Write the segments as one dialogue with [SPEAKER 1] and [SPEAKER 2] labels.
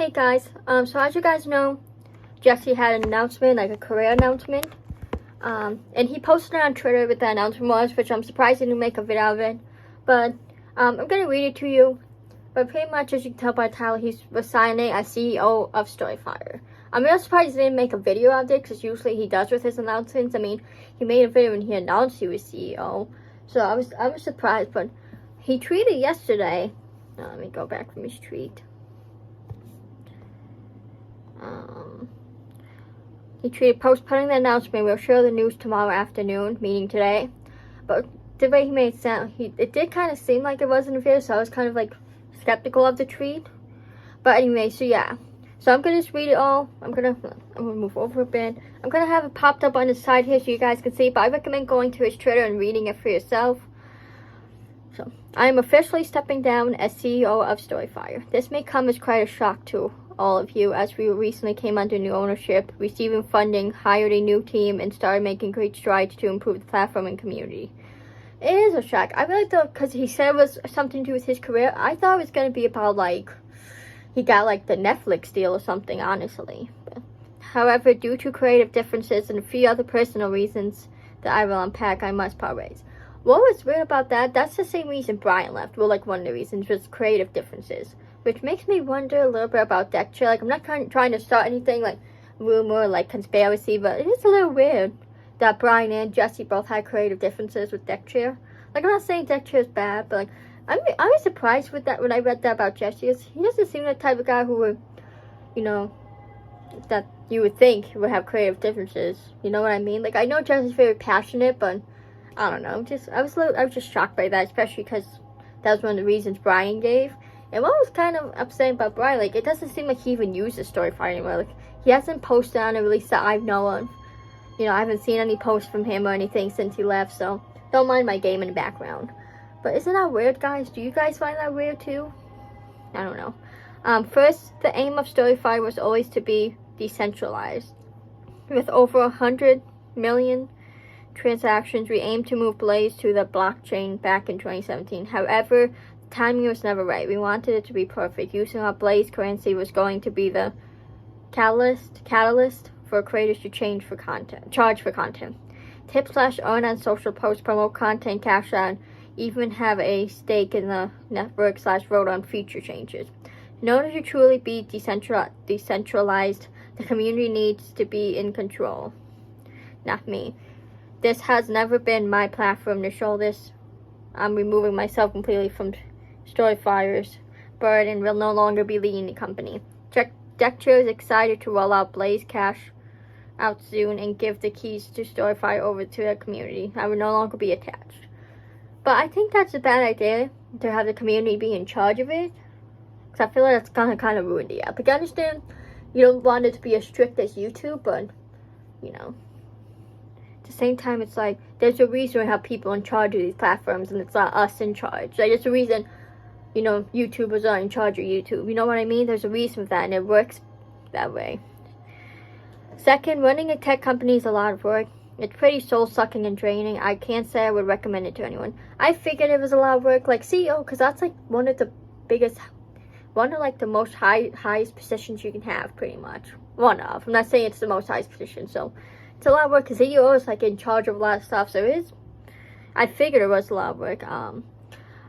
[SPEAKER 1] Hey guys, so as you guys know, Jesse had an announcement, like a career announcement, and he posted it on Twitter what the announcement was, which I'm surprised he didn't make a video of it, but I'm gonna read it to you. But pretty much, as you can tell by the title, he's resigning as CEO of StoryFire. I'm really surprised he didn't make a video of it, because usually he does with his announcements. I mean, he made a video when he announced he was CEO, so I was surprised. But he tweeted yesterday. Let me go back from his tweet. He tweeted, postponing the announcement, we'll share the news tomorrow afternoon, meaning today. But the way he made it sound, it did kind of seem like it wasn't a video, so I was kind of like skeptical of the tweet. But anyway, so yeah. So I'm gonna just read it all. I'm gonna move over a bit. I'm gonna have it popped up on the side here so you guys can see, but I recommend going to his Twitter and reading it for yourself. So, I am officially stepping down as CEO of StoryFire. This may come as quite a shock to all of you, as we recently came under new ownership, receiving funding, hired a new team, and started making great strides to improve the platform and community. It is a shock. I really thought, because he said it was something to do with his career, I thought it was going to be about, like, he got, like, the Netflix deal or something, honestly. But, however, due to creative differences and a few other personal reasons that I will unpack, I must part ways. What was weird about that, that's the same reason Brian left. Well, like, one of the reasons was creative differences. Which makes me wonder a little bit about Dexter. Like, I'm not trying to start anything, like, rumor, like, conspiracy, but it is a little weird that Brian and Jesse both had creative differences with Dexter. Like, I'm not saying Dexter is bad, but, like, I was surprised with that when I read that about Jesse. He doesn't seem the type of guy who would, you know, that you would think would have creative differences. You know what I mean? Like, I know Jesse's very passionate, but I don't know. I was just shocked by that, especially because that was one of the reasons Brian gave. And what was kind of upsetting about Brian, like, it doesn't seem like he even uses StoryFire anymore. Like, he hasn't posted on it, at least that I know of. You know, I haven't seen any posts from him or anything since he left, so don't mind my game in the background. But isn't that weird, guys? Do you guys find that weird, too? I don't know. First, the aim of StoryFire was always to be decentralized. With over 100 million transactions, we aimed to move Blaze to the blockchain back in 2017. However, timing was never right. We wanted it to be perfect. Using our Blaze currency was going to be the catalyst for creators to charge for content. Tip/earn on social posts, promote content, cash out, even have a stake in the network / vote on future changes. In order to truly be decentralized, the community needs to be in control. Not me. This has never been my platform to show this. I'm removing myself completely from StoryFire's board and will no longer be leading the company. Dexter is excited to roll out Blaze Cash out soon and give the keys to StoryFire over to the community. I will no longer be attached. But I think that's a bad idea to have the community be in charge of it, because I feel like that's gonna kind of ruin the app. Like, I understand you don't want it to be as strict as YouTube, but you know, at the same time, it's like there's a reason we have people in charge of these platforms, and it's not us in charge. Like, there's a reason, you know, YouTubers are in charge of YouTube. You know what I mean? There's a reason for that, and it works that way. Second, running a tech company is a lot of work. It's pretty soul-sucking and draining. I can't say I would recommend it to anyone. I figured it was a lot of work, like CEO, because that's like one of like the most highest positions you can have, pretty much. One of. I'm not saying it's the most highest position, so it's a lot of work, because CEO is like in charge of a lot of stuff, so I figured it was a lot of work.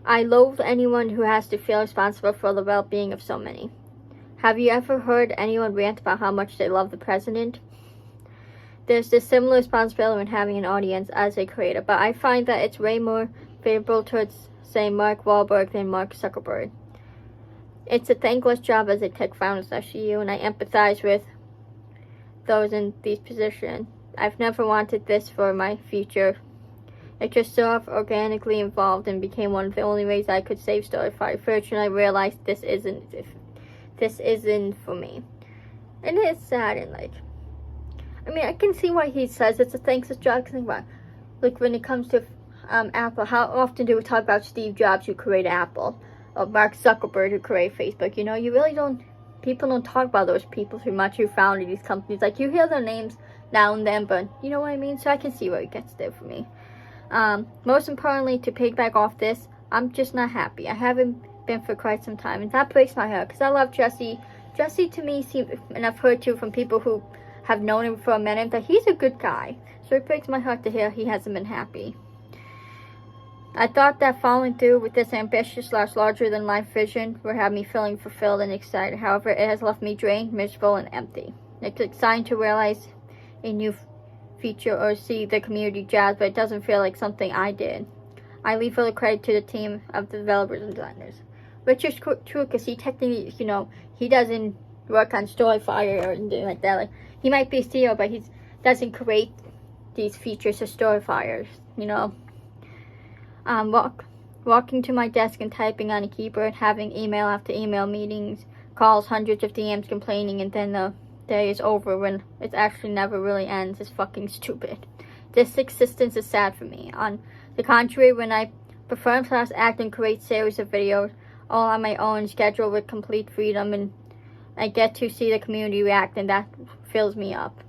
[SPEAKER 1] I loathe anyone who has to feel responsible for the well-being of so many. Have you ever heard anyone rant about how much they love the president? There's this similar responsibility when having an audience as a creator, but I find that it's way more favorable towards, say, Mark Wahlberg than Mark Zuckerberg. It's a thankless job as a tech founder / CEO, and I empathize with those in these positions. I've never wanted this for my future. It just sort of organically evolved and became one of the only ways I could save StoryFire. Fortunately, I realized this isn't for me. And it's sad, and like, I mean, I can see why he says it's a thankless job. Think about, like, when it comes to Apple, how often do we talk about Steve Jobs who created Apple, or Mark Zuckerberg who created Facebook? You know, people don't talk about those people too much who founded these companies. Like, you hear their names now and then, but you know what I mean? So I can see where it gets there for me. Most importantly, to piggyback off this, I'm just not happy. I haven't been for quite some time, and that breaks my heart, because I love Jesse Jesse to me seems, and I've heard too from people who have known him for a minute, that he's a good guy. So it breaks my heart to hear he hasn't been happy. I thought that following through with this ambitious / larger-than-life vision would have me feeling fulfilled and excited. However, it has left me drained, miserable, and empty. It's exciting to realize a new feature or see the community jazz, but it doesn't feel like something I did. I leave all the credit to the team of developers and designers. Which is true, because he technically, you know, he doesn't work on StoryFire or anything like that. Like, he might be a CEO, but he doesn't create these features for StoryFire, you know. Walking to my desk and typing on a keyboard, having email after email, meetings, calls, hundreds of DMs complaining, and then the day is over when it actually never really ends is fucking stupid. This existence is sad for me. On the contrary, when I perform / act and create series of videos, all on my own schedule with complete freedom, and I get to see the community react, and that fills me up.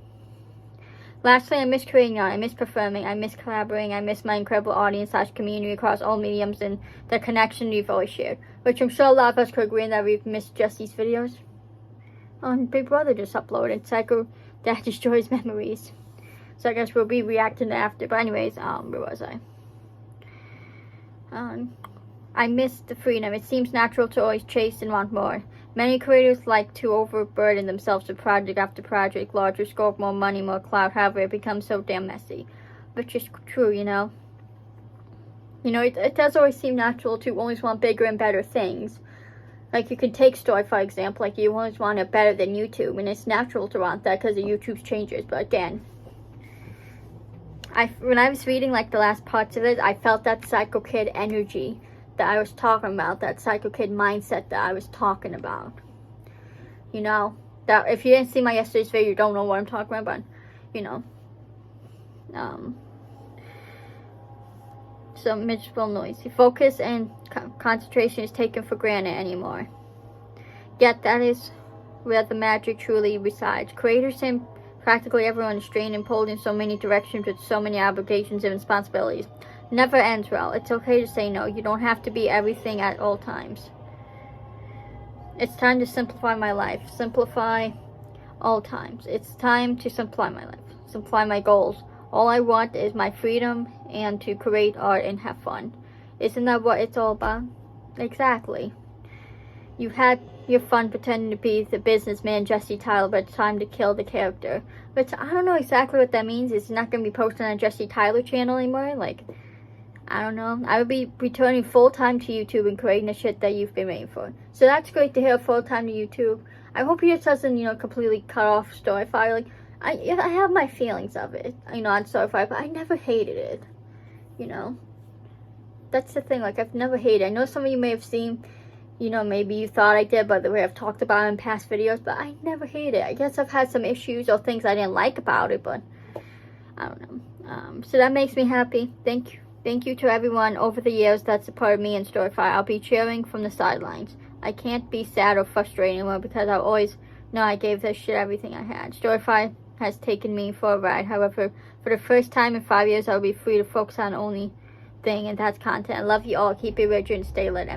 [SPEAKER 1] Lastly, I miss creating art, I miss performing, I miss collaborating, I miss my incredible audience / community across all mediums and the connection we've always shared, which I'm sure a lot of us could agree that we've missed Jesse's videos. And Big Brother just uploaded Psycho that destroys memories. So I guess we'll be reacting after. But anyways, where was I? I miss the freedom. It seems natural to always chase and want more. Many creators like to overburden themselves with project after project, larger scope, more money, more clout. However, it becomes so damn messy. Which is true, you know. You know, it does always seem natural to always want bigger and better things. Like, you can take Story, for example. Like, you always want it better than YouTube. And it's natural to want that because of YouTube's changes. But again, when I was reading, like, the last parts of it, I felt that Psycho Kid energy that I was talking about, that Psycho Kid mindset that I was talking about. You know, that if you didn't see my yesterday's video, you don't know what I'm talking about, but, you know. So miserable noise. Focus and concentration is taken for granted anymore. Yet that is where the magic truly resides. Creators and practically everyone is strained and pulled in so many directions with so many obligations and responsibilities. Never ends well. It's okay to say no. You don't have to be everything at all times. It's time to simplify my life. Simplify all times. It's time to simplify my life. Simplify my goals. All I want is my freedom and to create art and have fun. Isn't that what it's all about? Exactly. You've had your fun pretending to be the businessman Jesse Tyler, but it's time to kill the character. Which, I don't know exactly what that means. It's not going to be posted on Jesse Tyler channel anymore. Like, I don't know. I would be returning full-time to YouTube and creating the shit that you've been waiting for. So that's great to hear, full-time to YouTube. I hope he just doesn't, you know, completely cut off StoryFire. Like, I have my feelings of it, you know, on StoryFire, but I never hated it, you know. That's the thing, like, I've never hated it. I know some of you may have seen, you know, maybe you thought I did, but the way I've talked about it in past videos, but I never hated it. I guess I've had some issues or things I didn't like about it, but I don't know. So that makes me happy. Thank you to everyone over the years that supported me in StoryFire. I'll be cheering from the sidelines. I can't be sad or frustrated anymore because I always know I gave this shit everything I had. StoryFire has taken me for a ride. However, for the first time in 5 years, I'll be free to focus on only thing, and that's content. I love you all. Keep it rigid and stay lit,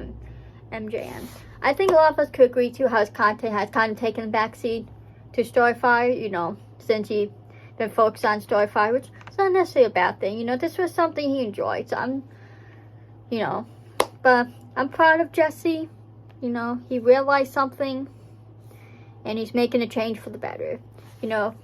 [SPEAKER 1] MJN. I think a lot of us could agree to how his content has kind of taken a backseat to StoryFire, you know, since he been focused on StoryFire, which is not necessarily a bad thing. You know, this was something he enjoyed, so I'm, you know, but I'm proud of Jesse. You know, he realized something, and he's making a change for the better. You know,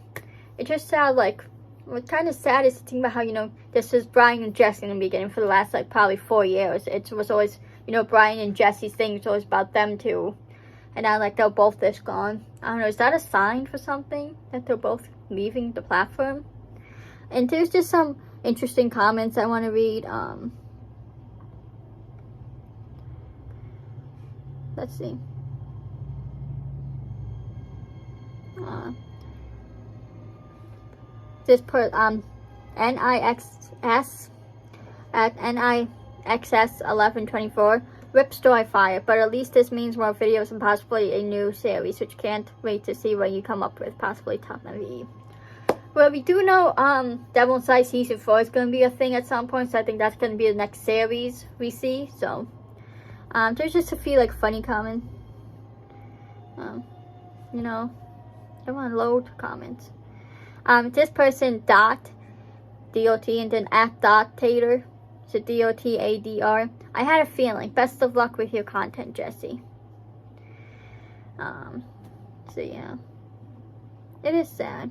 [SPEAKER 1] it just sounds like, what's kind of sad is to think about how, you know, this is Brian and Jesse in the beginning for the last, like, probably 4 years. It was always, you know, Brian and Jesse's thing was always about them two. And now, like, they're both this gone. I don't know, is that a sign for something? That they're both leaving the platform? And there's just some interesting comments I want to read. Let's see. This NIXS at NIXS1124 rip StoryFire, but at least this means more videos and possibly a new series, which can't wait to see what you come up with, possibly Top MVE. Well, we do know Devil Inside Season 4 is going to be a thing at some point, so I think that's going to be the next series we see. So there's just a few like funny comments. you know, don't want to load comments. This person D-O-T, and then @Tater. So D-O-T-A-D-R. I had a feeling. Best of luck with your content, Jesse. So yeah. It is sad.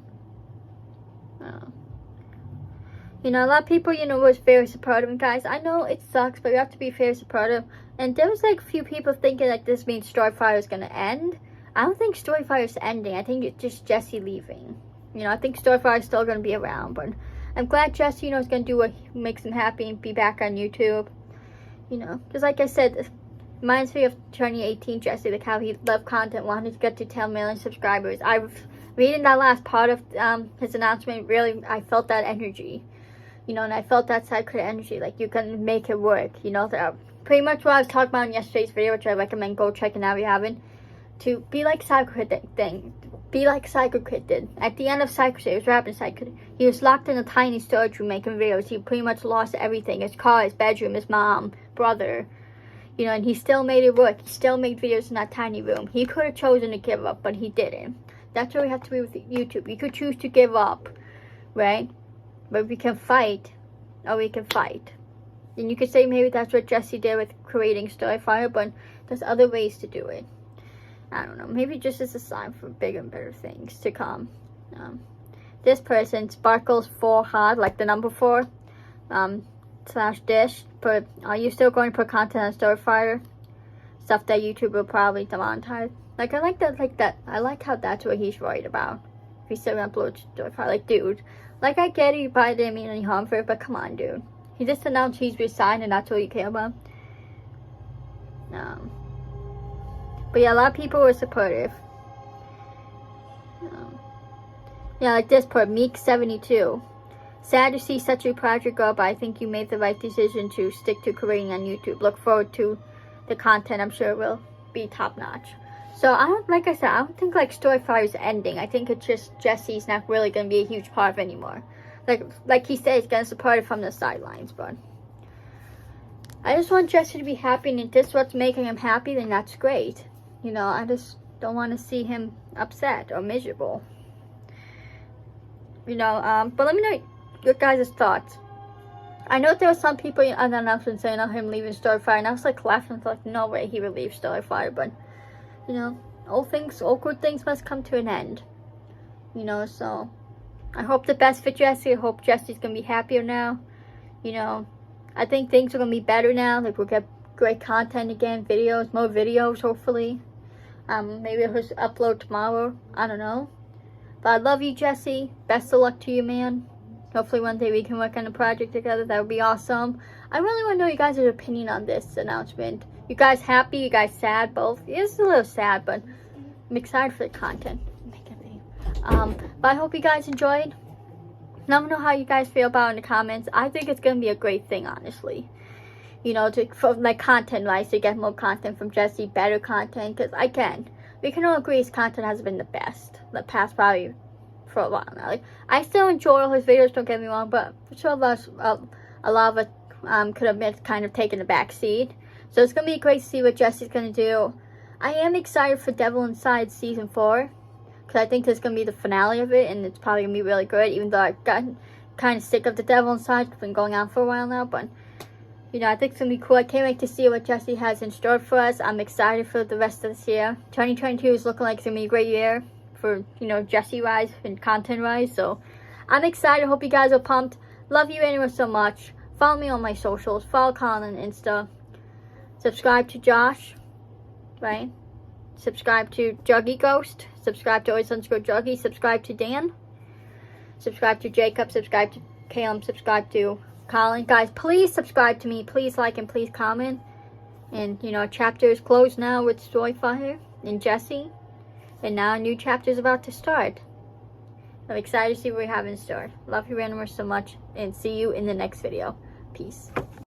[SPEAKER 1] You know, a lot of people, you know, was very supportive. And guys, I know it sucks, but you have to be very supportive. And there was like a few people thinking like this means StoryFire is going to end. I don't think StoryFire is ending. I think it's just Jesse leaving. You know, I think StoryFire is still going to be around, but I'm glad Jesse, you know, is going to do what makes him happy and be back on YouTube. You know, because like I said, reminds me of 2018 Jesse, like how he loved content, wanted to get to 10 million subscribers. Reading that last part of his announcement, really, I felt that energy. You know, and I felt that side credit energy, like you can make it work. You know, pretty much what I was talking about in yesterday's video, which I recommend go check it out if you haven't. To be like Psychocrit thing. Be like Psychocrit did. At the end of Psychocrit, he was rapping Psychocrit. He was locked in a tiny storage room making videos. He pretty much lost everything. His car, his bedroom, his mom, brother. You know, and he still made it work. He still made videos in that tiny room. He could have chosen to give up, but he didn't. That's what we have to be with YouTube. You could choose to give up, right? But we can fight, or we can fight. And you could say maybe that's what Jesse did with creating StoryFire, but there's other ways to do it. I don't know. Maybe just as a sign for bigger and better things to come. This person, Sparkles4Hard, like the number 4, /dish. But are you still going to put content on StoryFire? Stuff that YouTube will probably demonetize. Like, I like that. I like how that's what he's worried about. If he still uploads StoryFire, like, dude. Like, I get it, you probably didn't mean any harm for it, but come on, dude. He just announced he's resigned, and that's all you care about. But yeah, a lot of people were supportive. Yeah, like this part, Meek72. Sad to see such a project go, but I think you made the right decision to stick to creating on YouTube. Look forward to the content. I'm sure it will be top notch. So like I said, I don't think like StoryFire is ending. I think it's just Jesse's not really going to be a huge part of it anymore. Like he said, he's going to support it from the sidelines, but I just want Jesse to be happy, and if this is what's making him happy, then that's great. You know, I just don't want to see him upset or miserable. You know, but let me know your guys' thoughts. I know there were some people on the announcement saying, oh, him leaving StoryFire, and I was like laughing, like, no way he would leave StoryFire, but, you know, all good things must come to an end. You know, so I hope the best for Jesse. I hope Jesse's going to be happier now. You know, I think things are going to be better now. Like, we'll get great content again, more videos, hopefully. Maybe I'll just upload tomorrow. I don't know. But I love you, Jesse. Best of luck to you, man. Hopefully one day we can work on a project together. That would be awesome. I really want to know you guys' opinion on this announcement. You guys happy? You guys sad? Both? It's a little sad, but I'm excited for the content. But I hope you guys enjoyed. Let me know how you guys feel about it in the comments. I think it's going to be a great thing, honestly. You know, for like content-wise, to get more content from Jesse, better content, because we can all agree his content has been the best the past probably for a while now. Like, I still enjoy all his videos, don't get me wrong, but a lot of it could have been kind of taken a back seat. So it's going to be great to see what Jesse's going to do. I am excited for Devil Inside Season 4, because I think this is going to be the finale of it, and it's probably going to be really good, even though I got kind of sick of the Devil Inside. It's been going on for a while now, but, you know, I think it's going to be cool. I can't wait to see what Jesse has in store for us. I'm excited for the rest of this year. 2022 is looking like it's going to be a great year for, you know, Jesse-wise and content-wise, so I'm excited. Hope you guys are pumped. Love you anyway so much. Follow me on my socials. Follow Colin on Insta. Subscribe to Josh, right? Subscribe to Juggy Ghost. Subscribe to Always_Juggy. Subscribe to Dan. Subscribe to Jacob. Subscribe to Caleb. Subscribe to Colin. Guys, please subscribe to me. Please like and please comment. And, you know, chapter is closed now with StoryFire and Jesse. And now a new chapter is about to start. I'm excited to see what we have in store. Love you, randomers, so much. And see you in the next video. Peace.